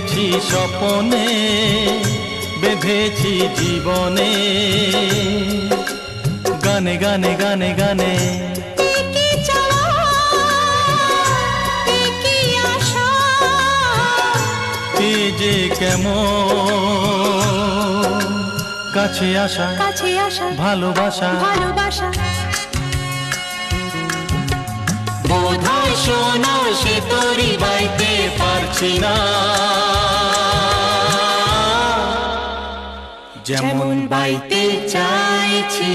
দেখেছি স্বপনে, বেঁধেছি জীবনে, গানে গানে গানে গানে। এ যে কেমন কাছে আসা, কাছে আসা, ভালোবাসা, ভালোবাসা। বোধহয় শোনো সে তোরই বাইতে পারছি না, যেমন বাইতে চাইছি।